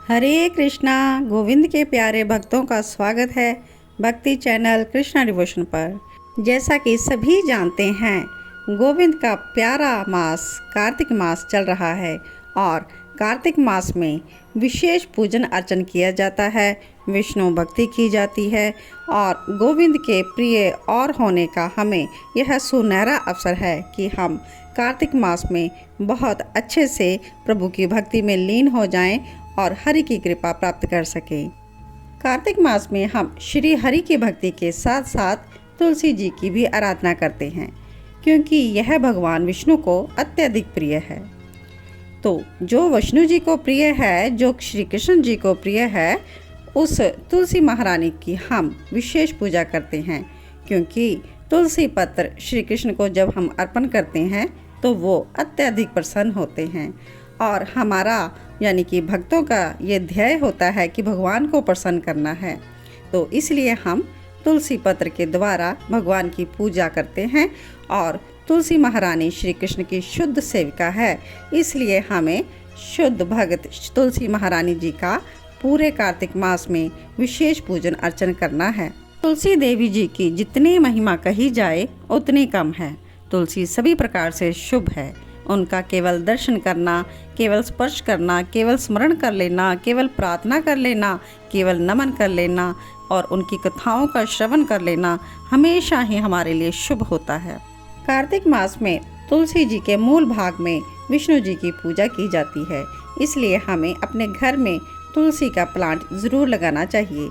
हरे कृष्णा। गोविंद के प्यारे भक्तों का स्वागत है भक्ति चैनल कृष्णा डिवोशन पर। जैसा कि सभी जानते हैं, गोविंद का प्यारा मास कार्तिक मास चल रहा है और कार्तिक मास में विशेष पूजन अर्चन किया जाता है, विष्णु भक्ति की जाती है और गोविंद के प्रिय और होने का हमें यह सुनहरा अवसर है कि हम कार्तिक मास में बहुत अच्छे से प्रभु की भक्ति में लीन हो जाएं और हरि की कृपा प्राप्त कर सकें। कार्तिक मास में हम श्री हरि की भक्ति के साथ साथ तुलसी जी की भी आराधना करते हैं, क्योंकि यह भगवान विष्णु को अत्यधिक प्रिय है। तो जो विष्णु जी को प्रिय है, जो श्री कृष्ण जी को प्रिय है, उस तुलसी महारानी की हम विशेष पूजा करते हैं, क्योंकि तुलसी पत्र श्री कृष्ण को जब हम अर्पण करते हैं तो वो अत्यधिक प्रसन्न होते हैं और हमारा यानी कि भक्तों का ये ध्येय होता है कि भगवान को प्रसन्न करना है। तो इसलिए हम तुलसी पत्र के द्वारा भगवान की पूजा करते हैं और तुलसी महारानी श्री कृष्ण की शुद्ध सेविका है, इसलिए हमें शुद्ध भक्त तुलसी महारानी जी का पूरे कार्तिक मास में विशेष पूजन अर्चन करना है। तुलसी देवी जी की जितनी महिमा कही जाए उतनी कम है। तुलसी सभी प्रकार से शुभ है। उनका केवल दर्शन करना, केवल स्पर्श करना, केवल स्मरण कर लेना, केवल प्रार्थना कर लेना, केवल नमन कर लेना और उनकी कथाओं का श्रवण कर लेना हमेशा ही हमारे लिए शुभ होता है। कार्तिक मास में तुलसी जी के मूल भाग में विष्णु जी की पूजा की जाती है, इसलिए हमें अपने घर में तुलसी का प्लांट ज़रूर लगाना चाहिए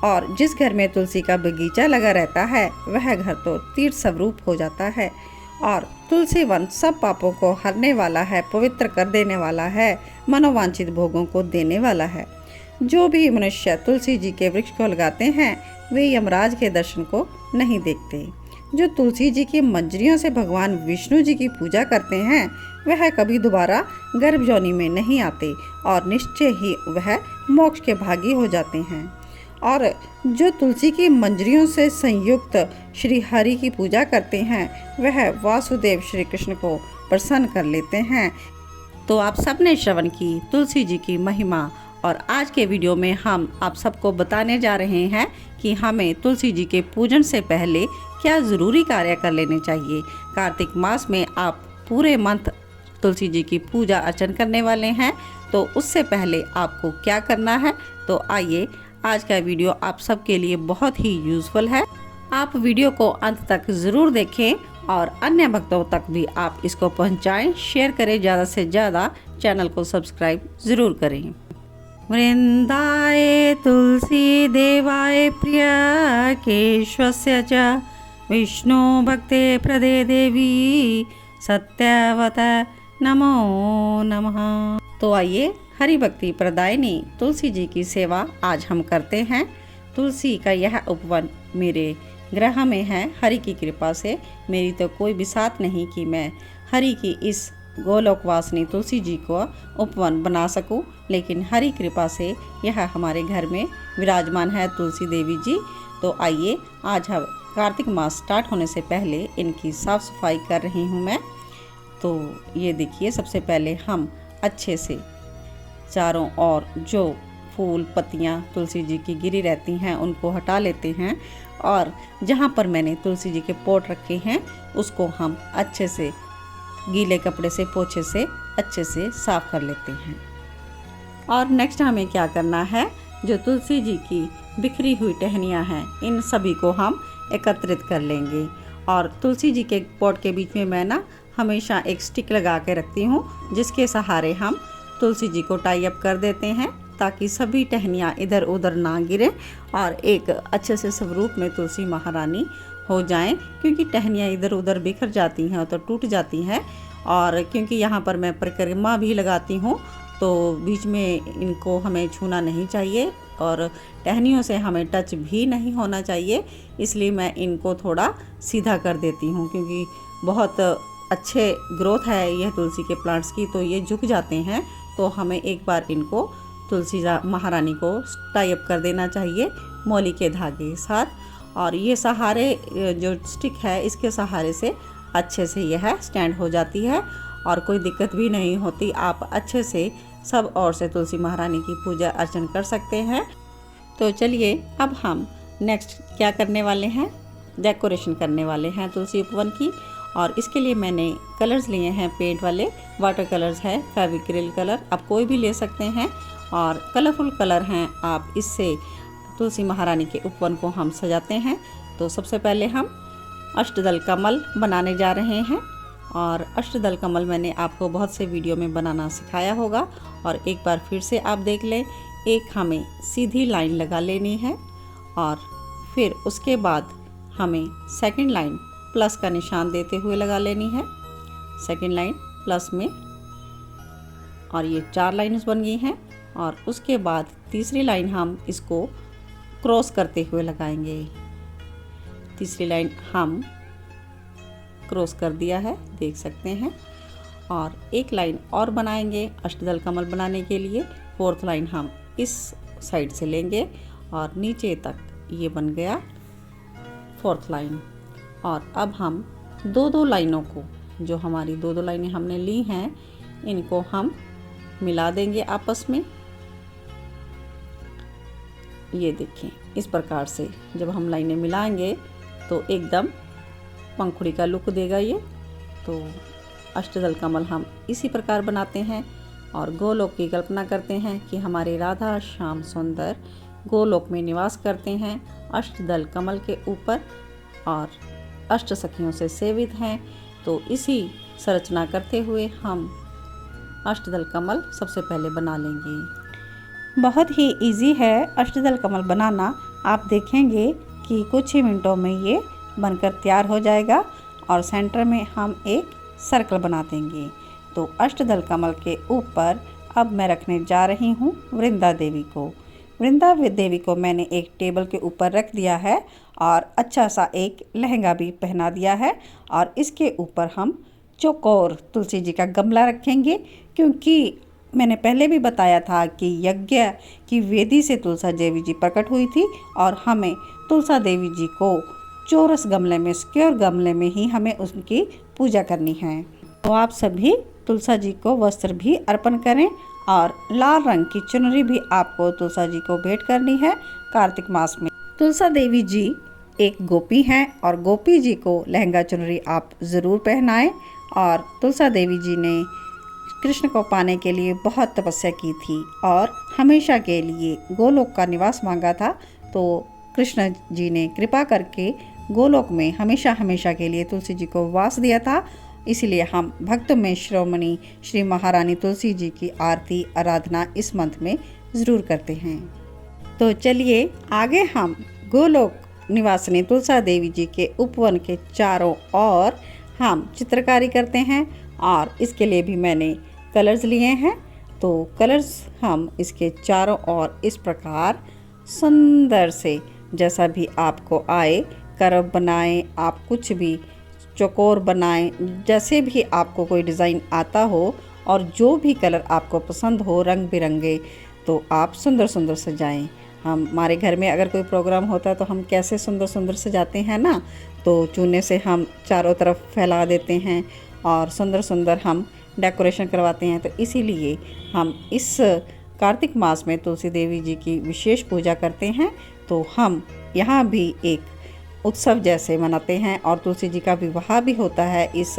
और जिस घर में तुलसी का बगीचा लगा रहता है वह घर तो तीर्थ स्वरूप हो जाता है। और तुलसी वन सब पापों को हरने वाला है, पवित्र कर देने वाला है, मनोवांछित भोगों को देने वाला है। जो भी मनुष्य तुलसी जी के वृक्ष को लगाते हैं वे यमराज के दर्शन को नहीं देखते। जो तुलसी जी की मंजरियों से भगवान विष्णु जी की पूजा करते हैं वह कभी दोबारा गर्भ योनि में नहीं आते और निश्चय ही वह मोक्ष के भागी हो जाते हैं। और जो तुलसी की मंजरियों से संयुक्त श्री हरि की पूजा करते हैं वह वासुदेव श्री कृष्ण को प्रसन्न कर लेते हैं। तो आप सबने श्रवण की तुलसी जी की महिमा और आज के वीडियो में हम आप सबको बताने जा रहे हैं कि हमें तुलसी जी के पूजन से पहले क्या ज़रूरी कार्य कर लेने चाहिए। कार्तिक मास में आप पूरे मंथ तुलसी जी की पूजा अर्चन करने वाले हैं, तो उससे पहले आपको क्या करना है। तो आइए, आज का वीडियो आप सबके लिए बहुत ही यूज़फुल है। आप वीडियो को अंत तक ज़रूर देखें और अन्य भक्तों तक भी आप इसको पहुंचाएं, शेयर करें, ज़्यादा से ज़्यादा चैनल को सब्सक्राइब ज़रूर करें। वृंदाय तुलसी देवाय प्रिय केशवस्य च विष्णु भक्ते प्रदे देवी सत्यवत नमो नमः। तो आइए, हरि भक्ति प्रदायिनी तुलसी जी की सेवा आज हम करते हैं। तुलसी का यह उपवन मेरे गृह में है। हरि की कृपा से मेरी तो कोई बिसात नहीं कि मैं हरि की इस गोलोकवासिनी तुलसी जी को उपवन बना सकूं, लेकिन हरि कृपा से यह हमारे घर में विराजमान है तुलसी देवी जी। तो आइए, आज हम कार्तिक मास स्टार्ट होने से पहले इनकी साफ़ सफाई कर रही हूँ मैं। तो ये देखिए, सबसे पहले हम अच्छे से चारों ओर जो फूल पत्तियाँ तुलसी जी की गिरी रहती हैं उनको हटा लेते हैं और जहाँ पर मैंने तुलसी जी के पोट रखे हैं उसको हम अच्छे से गीले कपड़े से पोछे से अच्छे से साफ़ कर लेते हैं। और नेक्स्ट हमें क्या करना है, जो तुलसी जी की बिखरी हुई टहनियाँ हैं इन सभी को हम एकत्रित कर लेंगे। और तुलसी जी के पोट के बीच में मैं ना हमेशा एक स्टिक लगा के रखती हूँ, जिसके सहारे हम तुलसी जी को टाई अप कर देते हैं ताकि सभी टहनियाँ इधर उधर ना गिरें और एक अच्छे से स्वरूप में तुलसी महारानी हो जाएं। क्योंकि टहनियाँ इधर उधर बिखर जाती हैं तो टूट जाती हैं, और क्योंकि यहाँ पर मैं परिक्रमा भी लगाती हूँ तो बीच में इनको हमें छूना नहीं चाहिए और टहनियों से हमें टच भी नहीं होना चाहिए। इसलिए मैं इनको थोड़ा सीधा कर देती हूँ, क्योंकि बहुत अच्छे ग्रोथ है यह तुलसी के प्लांट्स की, तो ये झुक जाते हैं। तो हमें एक बार इनको तुलसी महारानी को टाई अप कर देना चाहिए मौली के धागे के साथ। और ये सहारे जो स्टिक है इसके सहारे से अच्छे से यह स्टैंड हो जाती है और कोई दिक्कत भी नहीं होती। आप अच्छे से सब ओर से तुलसी महारानी की पूजा अर्चन कर सकते हैं। तो चलिए अब हम नेक्स्ट क्या करने वाले हैं, डेकोरेशन करने वाले हैं तुलसी उपवन की। और इसके लिए मैंने कलर्स लिए हैं पेंट वाले, वाटर कलर्स है, फेविक्रिल कलर आप कोई भी ले सकते हैं और कलरफुल कलर हैं। आप इससे तुलसी महारानी के उपवन को हम सजाते हैं। तो सबसे पहले हम अष्टदल कमल बनाने जा रहे हैं और अष्टदल कमल मैंने आपको बहुत से वीडियो में बनाना सिखाया होगा और एक बार फिर से आप देख लें। एक हमें सीधी लाइन लगा लेनी है और फिर उसके बाद हमें सेकंड लाइन प्लस का निशान देते हुए लगा लेनी है, सेकंड लाइन प्लस में, और ये 4 लाइन्स बन गई हैं। और उसके बाद तीसरी लाइन हम इसको क्रॉस करते हुए लगाएंगे। तीसरी लाइन हम क्रॉस कर दिया है, देख सकते हैं। और एक लाइन और बनाएंगे अष्टदल कमल बनाने के लिए। फोर्थ लाइन हम इस साइड से लेंगे और नीचे तक ये बन गया फोर्थ लाइन। और अब हम दो लाइनों को, जो हमारी दो लाइनें हमने ली हैं, इनको हम मिला देंगे आपस में। ये देखिए इस प्रकार से जब हम लाइनें मिलाएंगे तो एकदम पंखुड़ी का लुक देगा ये। तो अष्टदल कमल हम इसी प्रकार बनाते हैं और गोलोक की कल्पना करते हैं कि हमारे राधा श्याम सुंदर गोलोक में निवास करते हैं अष्टदल कमल के ऊपर और अष्ट सखियों से सेवित हैं। तो इसी संरचना करते हुए हम अष्टदल कमल सबसे पहले बना लेंगे। बहुत ही इजी है अष्टदल कमल बनाना। आप देखेंगे कि कुछ ही मिनटों में ये बनकर तैयार हो जाएगा और सेंटर में हम एक सर्कल बना देंगे। तो अष्टदल कमल के ऊपर अब मैं रखने जा रही हूँ वृंदा देवी को। वृंदा देवी को मैंने एक टेबल के ऊपर रख दिया है और अच्छा सा एक लहंगा भी पहना दिया है। और इसके ऊपर हम चौकोर तुलसी जी का गमला रखेंगे, क्योंकि मैंने पहले भी बताया था कि यज्ञ की वेदी से तुलसा देवी जी प्रकट हुई थी और हमें तुलसा देवी जी को चौरस गमले में, स्क्वायर गमले में ही हमें उनकी पूजा करनी है। तो आप सभी तुलसा जी को वस्त्र भी अर्पण करें और लाल रंग की चुनरी भी आपको तुलसा जी को भेंट करनी है कार्तिक मास में। तुलसा देवी जी एक गोपी हैं और गोपी जी को लहंगा चुनरी आप ज़रूर पहनाएं। और तुलसा देवी जी ने कृष्ण को पाने के लिए बहुत तपस्या की थी और हमेशा के लिए गोलोक का निवास मांगा था। तो कृष्ण जी ने कृपा करके गोलोक में हमेशा हमेशा के लिए तुलसी जी को वास दिया था। इसलिए हम भक्त में श्रोमणी श्री महारानी तुलसी जी की आरती आराधना इस मंथ में ज़रूर करते हैं। तो चलिए आगे हम गोलोक निवासिनी तुलसा देवी जी के उपवन के चारों ओर हम चित्रकारी करते हैं और इसके लिए भी मैंने कलर्स लिए हैं। तो कलर्स हम इसके चारों ओर इस प्रकार सुंदर से, जैसा भी आपको आए, कर्व बनाएं, आप कुछ भी चौकोर बनाएं, जैसे भी आपको कोई डिज़ाइन आता हो और जो भी कलर आपको पसंद हो रंग बिरंगे, तो आप सुंदर सुंदर सजाएं। हमारे घर में अगर कोई प्रोग्राम होता है तो हम कैसे सुंदर सुंदर सजाते हैं ना, तो चूने से हम चारों तरफ फैला देते हैं और सुंदर सुंदर हम डेकोरेशन करवाते हैं। तो इसीलिए हम इस कार्तिक मास में तुलसी देवी जी की विशेष पूजा करते हैं। तो हम यहाँ भी एक उत्सव जैसे मनाते हैं और तुलसी जी का विवाह भी होता है इस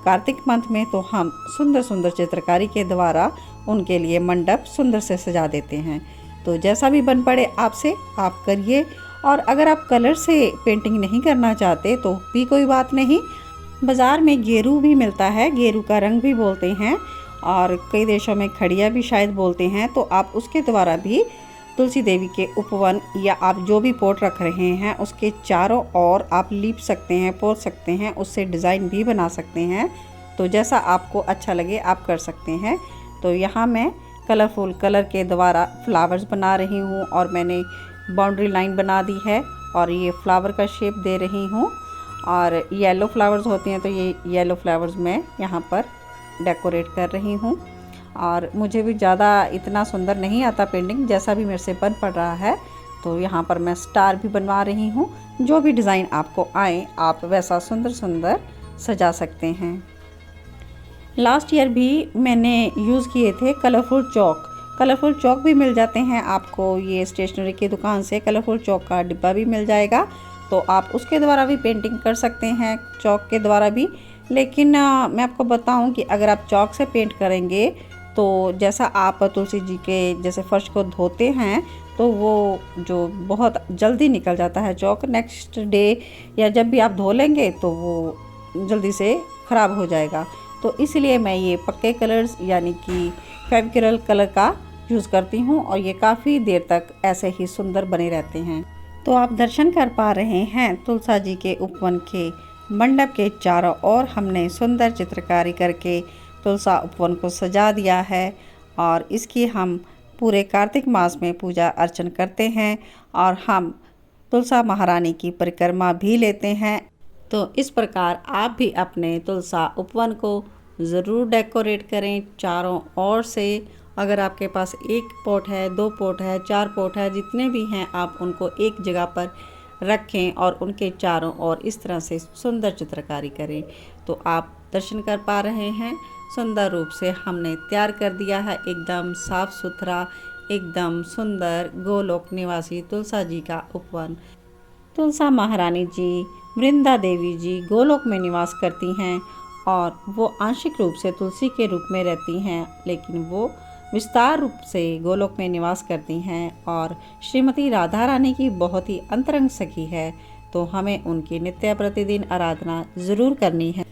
कार्तिक मंथ में। तो हम सुंदर सुंदर चित्रकारी के द्वारा उनके लिए मंडप सुंदर से सजा देते हैं। तो जैसा भी बन पड़े आपसे आप करिए। और अगर आप कलर से पेंटिंग नहीं करना चाहते तो भी कोई बात नहीं, बाज़ार में गेरू भी मिलता है, गेरू का रंग भी बोलते हैं और कई देशों में खड़िया भी शायद बोलते हैं। तो आप उसके द्वारा भी तुलसी देवी के उपवन या आप जो भी पोट रख रहे हैं उसके चारों ओर आप लीप सकते हैं, पोत सकते हैं, उससे डिज़ाइन भी बना सकते हैं। तो जैसा आपको अच्छा लगे आप कर सकते हैं। तो यहाँ मैं कलरफुल कलर के द्वारा फ्लावर्स बना रही हूँ और मैंने बाउंड्री लाइन बना दी है और ये फ्लावर का शेप दे रही हूँ। और येलो फ्लावर्स होते हैं तो ये येलो फ्लावर्स मैं यहाँ पर डेकोरेट कर रही हूँ। और मुझे भी ज़्यादा इतना सुंदर नहीं आता पेंटिंग, जैसा भी मेरे से बन पड़ रहा है। तो यहाँ पर मैं स्टार भी बनवा रही हूँ। जो भी डिज़ाइन आपको आए आप वैसा सुंदर सुंदर सजा सकते हैं। लास्ट ईयर भी मैंने यूज़ किए थे कलरफुल चौक। कलरफुल चौक भी मिल जाते हैं आपको, ये स्टेशनरी की दुकान से कलरफुल चौक का डिब्बा भी मिल जाएगा, तो आप उसके द्वारा भी पेंटिंग कर सकते हैं, चौक के द्वारा भी। लेकिन मैं आपको बताऊं कि अगर आप चौक से पेंट करेंगे तो जैसा आप तुलसी जी के जैसे फर्श को धोते हैं तो वो जो बहुत जल्दी निकल जाता है चौक, नेक्स्ट डे या जब भी आप धो लेंगे तो वो जल्दी से ख़राब हो जाएगा। तो इसलिए मैं ये पक्के कलर्स यानी कि फेविक्रल कलर का यूज़ करती हूँ और ये काफ़ी देर तक ऐसे ही सुंदर बने रहते हैं। तो आप दर्शन कर पा रहे हैं तुलसा जी के उपवन के मंडप के चारों ओर हमने सुंदर चित्रकारी करके तुलसा उपवन को सजा दिया है और इसकी हम पूरे कार्तिक मास में पूजा अर्चन करते हैं और हम तुलसा महारानी की परिक्रमा भी लेते हैं। तो इस प्रकार आप भी अपने तुलसा उपवन को ज़रूर डेकोरेट करें चारों ओर से। अगर आपके पास 1 पॉट है, 2 पॉट है, 4 पॉट है, जितने भी हैं आप उनको एक जगह पर रखें और उनके चारों ओर इस तरह से सुंदर चित्रकारी करें। तो आप दर्शन कर पा रहे हैं सुंदर रूप से हमने तैयार कर दिया है, एकदम साफ सुथरा, एकदम सुंदर गोलोक निवासी तुलसा जी का उपवन। तुलसा महारानी जी, वृंदा देवी जी गोलोक में निवास करती हैं और वो आंशिक रूप से तुलसी के रूप में रहती हैं, लेकिन वो विस्तार रूप से गोलोक में निवास करती हैं और श्रीमती राधा रानी की बहुत ही अंतरंग सखी है। तो हमें उनकी नित्य प्रतिदिन आराधना ज़रूर करनी है।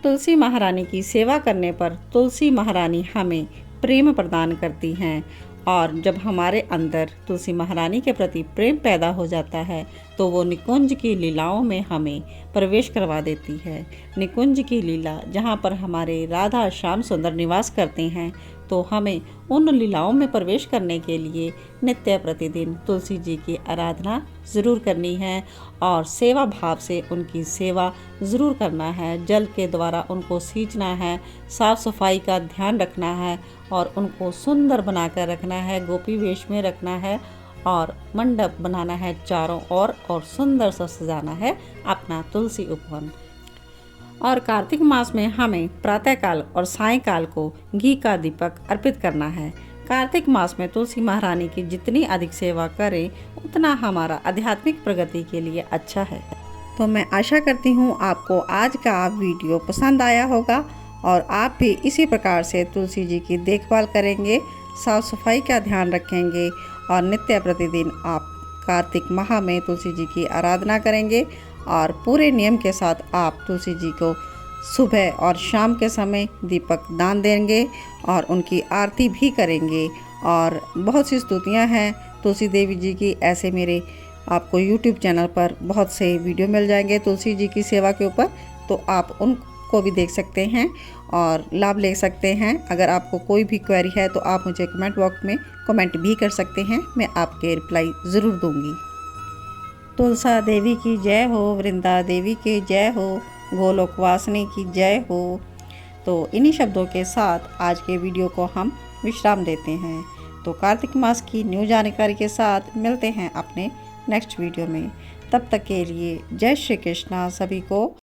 तुलसी महारानी की सेवा करने पर तुलसी महारानी हमें प्रेम प्रदान करती हैं और जब हमारे अंदर तुलसी महारानी के प्रति प्रेम पैदा हो जाता है तो वो निकुंज की लीलाओं में हमें प्रवेश करवा देती है। निकुंज की लीला जहाँ पर हमारे राधा श्याम सुंदर निवास करते हैं, तो हमें उन लीलाओं में प्रवेश करने के लिए नित्य प्रतिदिन तुलसी जी की आराधना ज़रूर करनी है और सेवा भाव से उनकी सेवा ज़रूर करना है। जल के द्वारा उनको सींचना है, साफ़ सफाई का ध्यान रखना है और उनको सुंदर बनाकर रखना है, गोपी वेश में रखना है और मंडप बनाना है चारों ओर और सुंदर सा सजाना है अपना तुलसी उपवन। और कार्तिक मास में हमें प्रातःकाल और सायंकाल को घी का दीपक अर्पित करना है। कार्तिक मास में तुलसी महारानी की जितनी अधिक सेवा करें उतना हमारा आध्यात्मिक प्रगति के लिए अच्छा है। तो मैं आशा करती हूँ आपको आज का वीडियो पसंद आया होगा और आप भी इसी प्रकार से तुलसी जी की देखभाल करेंगे, साफ सफाई का ध्यान रखेंगे और नित्य प्रतिदिन आप कार्तिक माह में तुलसी जी की आराधना करेंगे और पूरे नियम के साथ आप तुलसी जी को सुबह और शाम के समय दीपक दान देंगे और उनकी आरती भी करेंगे। और बहुत सी स्तुतियां हैं तुलसी देवी जी की, ऐसे मेरे आपको YouTube चैनल पर बहुत से वीडियो मिल जाएंगे तुलसी जी की सेवा के ऊपर, तो आप उनको भी देख सकते हैं और लाभ ले सकते हैं। अगर आपको कोई भी क्वेरी है तो आप मुझे कमेंट बॉक्स में कमेंट भी कर सकते हैं, मैं आपके रिप्लाई ज़रूर दूंगी। तुलसा देवी की जय हो, वृंदा देवी की जय हो, गोलोक वासिनी की जय हो। तो इन्हीं शब्दों के साथ आज के वीडियो को हम विश्राम देते हैं। तो कार्तिक मास की न्यू जानकारी के साथ मिलते हैं अपने नेक्स्ट वीडियो में। तब तक के लिए जय श्री कृष्णा सभी को।